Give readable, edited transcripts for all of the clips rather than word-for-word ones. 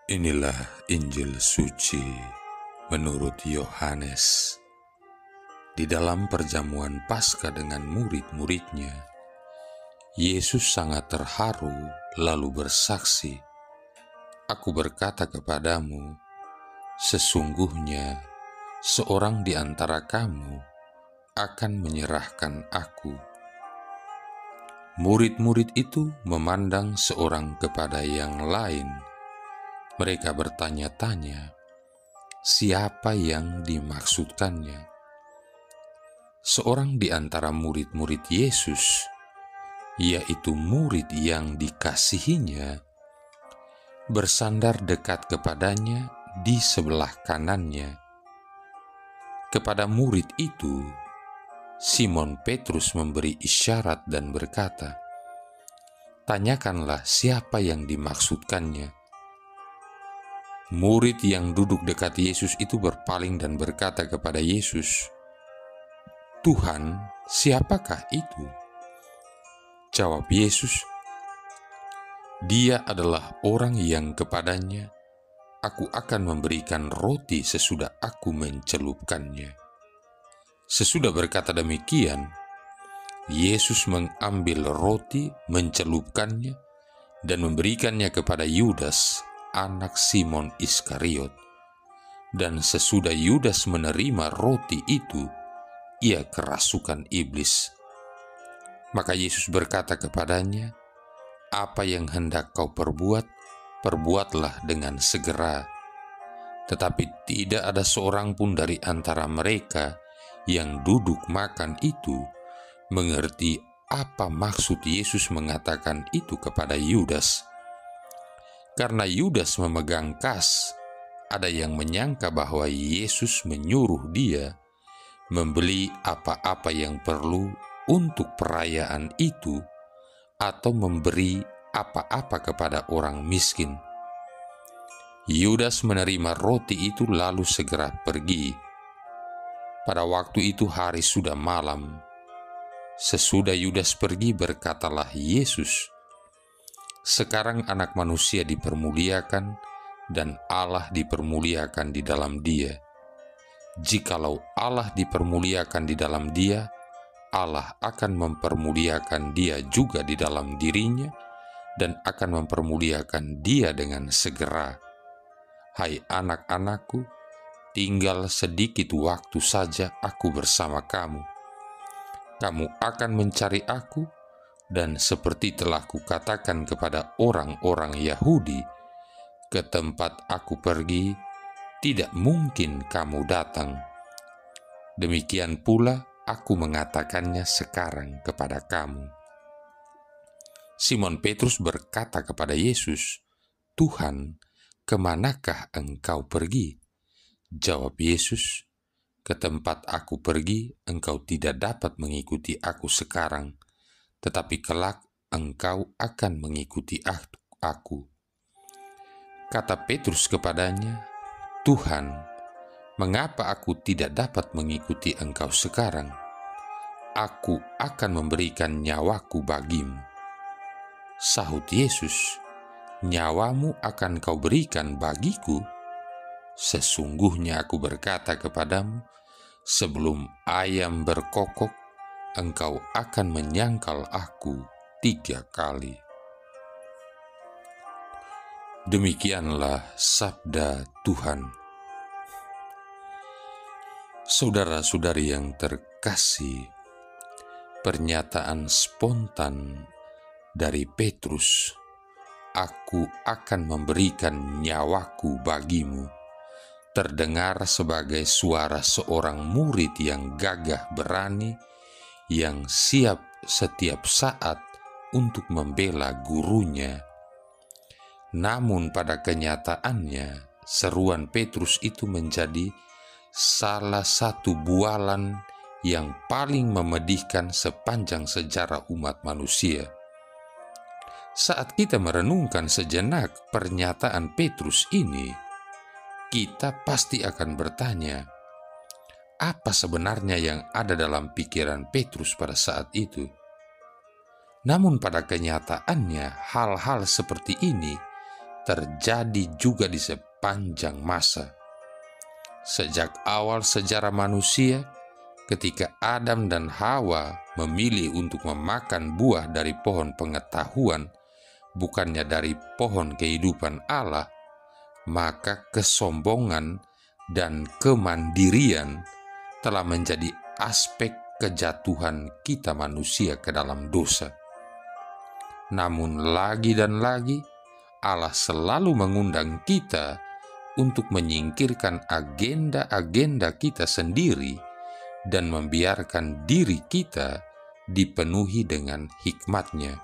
Inilah Injil suci menurut Yohanes. Di dalam perjamuan Paskah dengan murid-muridnya, Yesus sangat terharu lalu bersaksi, "Aku berkata kepadamu, sesungguhnya seorang di antara kamu akan menyerahkan aku." Murid-murid itu memandang seorang kepada yang lain. Mereka bertanya-tanya, siapa yang dimaksudkannya? Seorang di antara murid-murid Yesus, yaitu murid yang dikasihinya, bersandar dekat kepadanya di sebelah kanannya. Kepada murid itu, Simon Petrus memberi isyarat dan berkata, "Tanyakanlah siapa yang dimaksudkannya." Murid yang duduk dekat Yesus itu berpaling dan berkata kepada Yesus, "Tuhan, siapakah itu?" Jawab Yesus, "Dia adalah orang yang kepadanya aku akan memberikan roti sesudah aku mencelupkannya." Sesudah berkata demikian, Yesus mengambil roti, mencelupkannya, dan memberikannya kepada Yudas, anak Simon Iskariot. Dan sesudah Yudas menerima roti itu, ia kerasukan iblis. Maka Yesus berkata kepadanya, "Apa yang hendak kau perbuat, perbuatlah dengan segera." Tetapi tidak ada seorang pun dari antara mereka yang duduk makan itu mengerti apa maksud Yesus mengatakan itu kepada Yudas. Karena Yudas memegang kas, ada yang menyangka bahwa Yesus menyuruh dia membeli apa-apa yang perlu untuk perayaan itu atau memberi apa-apa kepada orang miskin. Yudas menerima roti itu lalu segera pergi. Pada waktu itu hari sudah malam. Sesudah Yudas pergi, berkatalah Yesus, "Sekarang Anak Manusia dipermuliakan dan Allah dipermuliakan di dalam Dia. Jikalau Allah dipermuliakan di dalam Dia, Allah akan mempermuliakan Dia juga di dalam dirinya dan akan mempermuliakan Dia dengan segera. Hai anak-anakku, tinggal sedikit waktu saja aku bersama kamu. Kamu akan mencari aku, dan seperti telah kukatakan kepada orang-orang Yahudi, ke tempat aku pergi, tidak mungkin kamu datang. Demikian pula aku mengatakannya sekarang kepada kamu." Simon Petrus berkata kepada Yesus, "Tuhan, kemanakah engkau pergi?" Jawab Yesus, "Ke tempat aku pergi, engkau tidak dapat mengikuti aku sekarang, tetapi kelak engkau akan mengikuti aku." Kata Petrus kepadanya, "Tuhan, mengapa aku tidak dapat mengikuti engkau sekarang? Aku akan memberikan nyawaku bagimu." Sahut Yesus, "Nyawamu akan kau berikan bagiku? Sesungguhnya aku berkata kepadamu, sebelum ayam berkokok, engkau akan menyangkal aku 3 kali." Demikianlah sabda Tuhan. Saudara-saudari yang terkasih, pernyataan spontan dari Petrus, "Aku akan memberikan nyawaku bagimu," terdengar sebagai suara seorang murid yang gagah berani, yang siap setiap saat untuk membela gurunya. Namun pada kenyataannya, seruan Petrus itu menjadi salah satu bualan yang paling memedihkan sepanjang sejarah umat manusia. Saat kita merenungkan sejenak pernyataan Petrus ini, kita pasti akan bertanya, apa sebenarnya yang ada dalam pikiran Petrus pada saat itu? Namun pada kenyataannya, hal-hal seperti ini terjadi juga di sepanjang masa. Sejak awal sejarah manusia, ketika Adam dan Hawa memilih untuk memakan buah dari pohon pengetahuan, bukannya dari pohon kehidupan Allah, maka kesombongan dan kemandirian telah menjadi aspek kejatuhan kita manusia ke dalam dosa. Namun lagi dan lagi, Allah selalu mengundang kita untuk menyingkirkan agenda-agenda kita sendiri dan membiarkan diri kita dipenuhi dengan hikmat-Nya.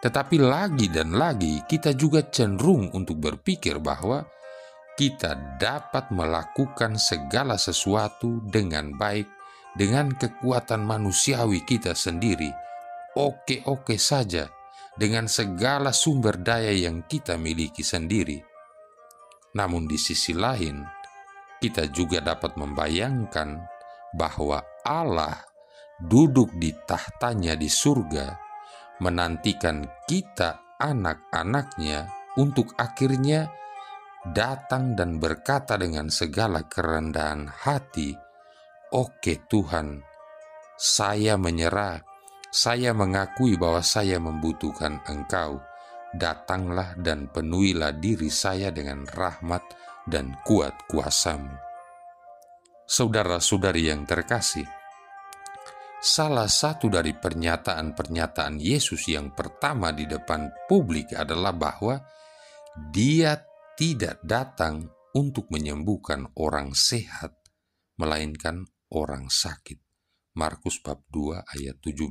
Tetapi lagi dan lagi kita juga cenderung untuk berpikir bahwa kita dapat melakukan segala sesuatu dengan baik dengan kekuatan manusiawi kita sendiri, oke-oke saja, dengan segala sumber daya yang kita miliki sendiri. Namun di sisi lain, kita juga dapat membayangkan bahwa Allah duduk di tahtanya di surga, menantikan kita anak-anaknya untuk akhirnya datang dan berkata dengan segala kerendahan hati, "Oke Tuhan, saya menyerah, saya mengakui bahwa saya membutuhkan Engkau. Datanglah dan penuhilah diri saya dengan rahmat dan kuat kuasa-Mu." Saudara-saudari yang terkasih, salah satu dari pernyataan-pernyataan Yesus yang pertama di depan publik adalah bahwa Dia tidak datang untuk menyembuhkan orang sehat, melainkan orang sakit. Markus bab 2 ayat 17.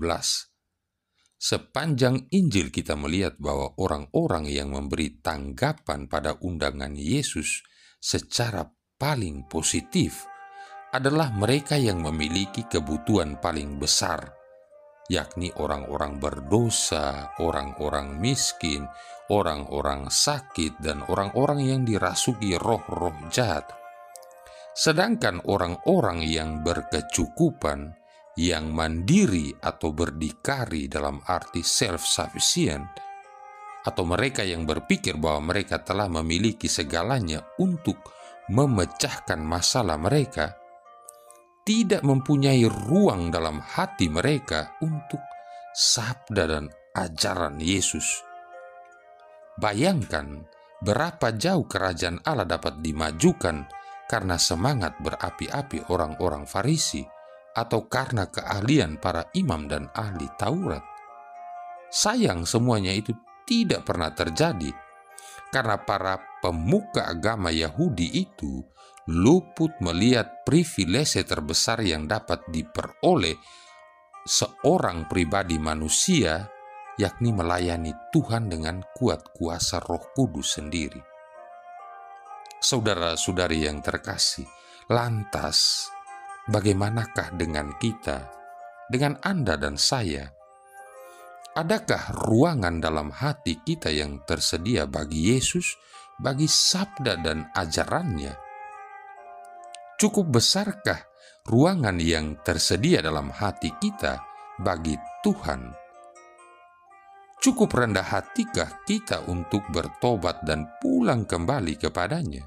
Sepanjang Injil kita melihat bahwa orang-orang yang memberi tanggapan pada undangan Yesus secara paling positif adalah mereka yang memiliki kebutuhan paling besar, yakni orang-orang berdosa, orang-orang miskin, orang-orang sakit, dan orang-orang yang dirasuki roh-roh jahat. Sedangkan orang-orang yang berkecukupan, yang mandiri atau berdikari dalam arti self-sufficient, atau mereka yang berpikir bahwa mereka telah memiliki segalanya untuk memecahkan masalah mereka, tidak mempunyai ruang dalam hati mereka untuk sabda dan ajaran Yesus. Bayangkan berapa jauh kerajaan Allah dapat dimajukan karena semangat berapi-api orang-orang Farisi atau karena keahlian para imam dan ahli Taurat. Sayang, semuanya itu tidak pernah terjadi karena para pemuka agama Yahudi itu luput melihat privilese terbesar yang dapat diperoleh seorang pribadi manusia, yakni melayani Tuhan dengan kuat kuasa Roh Kudus sendiri. Saudara-saudari yang terkasih, lantas bagaimanakah dengan kita, dengan Anda dan saya? Adakah ruangan dalam hati kita yang tersedia bagi Yesus, bagi sabda dan ajarannya? Cukup besarkah ruangan yang tersedia dalam hati kita bagi Tuhan? Cukup rendah hatikah kita untuk bertobat dan pulang kembali kepadanya?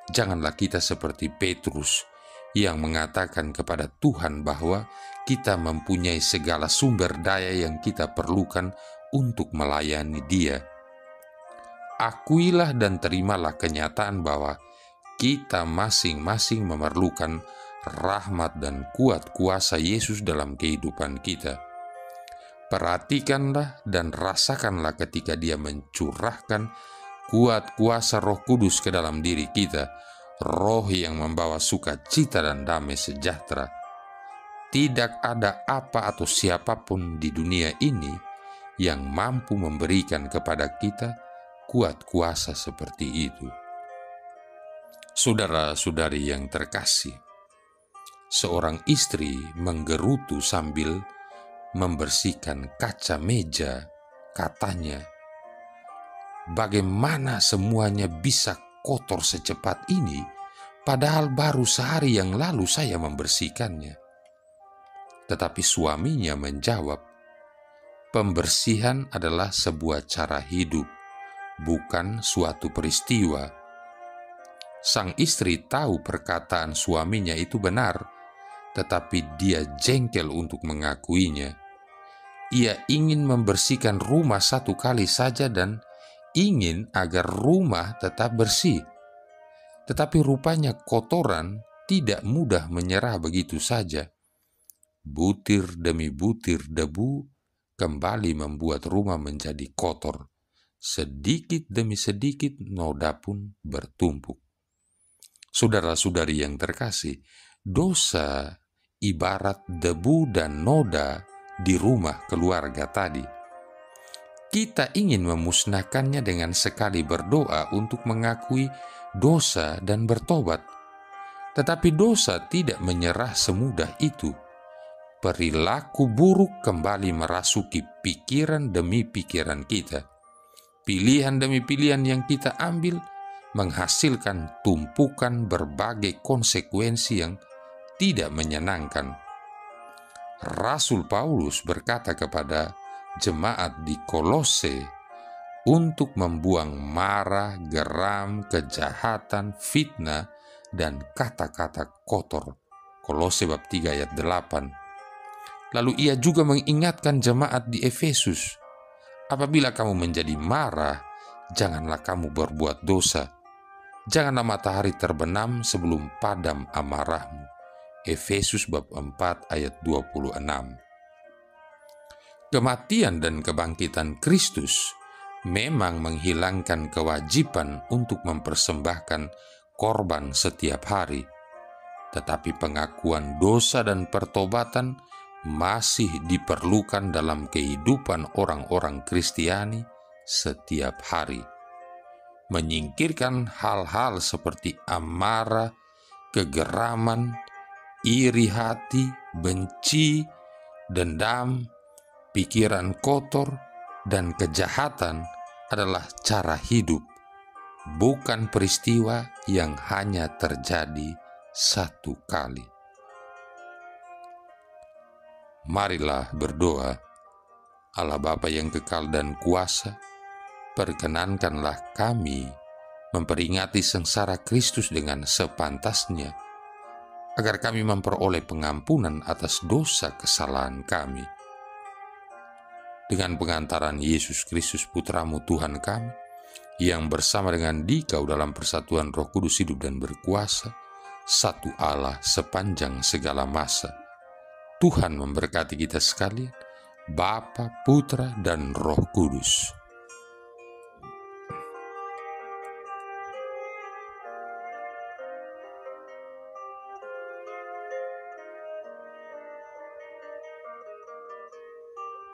Janganlah kita seperti Petrus yang mengatakan kepada Tuhan bahwa kita mempunyai segala sumber daya yang kita perlukan untuk melayani Dia. Akuilah dan terimalah kenyataan bahwa kita masing-masing memerlukan rahmat dan kuat kuasa Yesus dalam kehidupan kita. Perhatikanlah dan rasakanlah ketika Dia mencurahkan kuat kuasa Roh Kudus ke dalam diri kita, Roh yang membawa sukacita dan damai sejahtera. Tidak ada apa atau siapapun di dunia ini yang mampu memberikan kepada kita kuat kuasa seperti itu. Saudara-saudari yang terkasih, seorang istri menggerutu sambil membersihkan kaca meja. Katanya, "Bagaimana semuanya bisa kotor secepat ini, padahal baru sehari yang lalu saya membersihkannya?" Tetapi suaminya menjawab, "Pembersihan adalah sebuah cara hidup, bukan suatu peristiwa. Sang istri tahu perkataan suaminya itu benar, tetapi dia jengkel untuk mengakuinya. Ia ingin membersihkan rumah satu kali saja dan ingin agar rumah tetap bersih. Tetapi rupanya kotoran tidak mudah menyerah begitu saja. Butir demi butir debu kembali membuat rumah menjadi kotor. Sedikit demi sedikit noda pun bertumpuk. Saudara-saudari yang terkasih, dosa ibarat debu dan noda di rumah keluarga tadi. Kita ingin memusnahkannya dengan sekali berdoa untuk mengakui dosa dan bertobat. Tetapi dosa tidak menyerah semudah itu. Perilaku buruk kembali merasuki pikiran demi pikiran kita. Pilihan demi pilihan yang kita ambil menghasilkan tumpukan berbagai konsekuensi yang tidak menyenangkan. Rasul Paulus berkata kepada jemaat di Kolose untuk membuang marah, geram, kejahatan, fitnah, dan kata-kata kotor. Kolose bab 3 ayat 8. Lalu ia juga mengingatkan jemaat di Efesus, apabila kamu menjadi marah, janganlah kamu berbuat dosa. Janganlah matahari terbenam sebelum padam amarahmu. Efesus bab 4 ayat 26. Kematian dan kebangkitan Kristus memang menghilangkan kewajiban untuk mempersembahkan korban setiap hari. Tetapi pengakuan dosa dan pertobatan masih diperlukan dalam kehidupan orang-orang Kristiani setiap hari. Menyingkirkan hal-hal seperti amarah, kegeraman, iri hati, benci, dendam, pikiran kotor, dan kejahatan adalah cara hidup, bukan peristiwa yang hanya terjadi satu kali. Marilah berdoa. Allah Bapa yang kekal dan kuasa, perkenankanlah kami memperingati sengsara Kristus dengan sepantasnya, agar kami memperoleh pengampunan atas dosa kesalahan kami. Dengan pengantaran Yesus Kristus Putramu Tuhan kami, yang bersama dengan Dikau dalam persatuan Roh Kudus hidup dan berkuasa, satu Allah sepanjang segala masa. Tuhan memberkati kita sekalian, Bapa, Putra, dan Roh Kudus.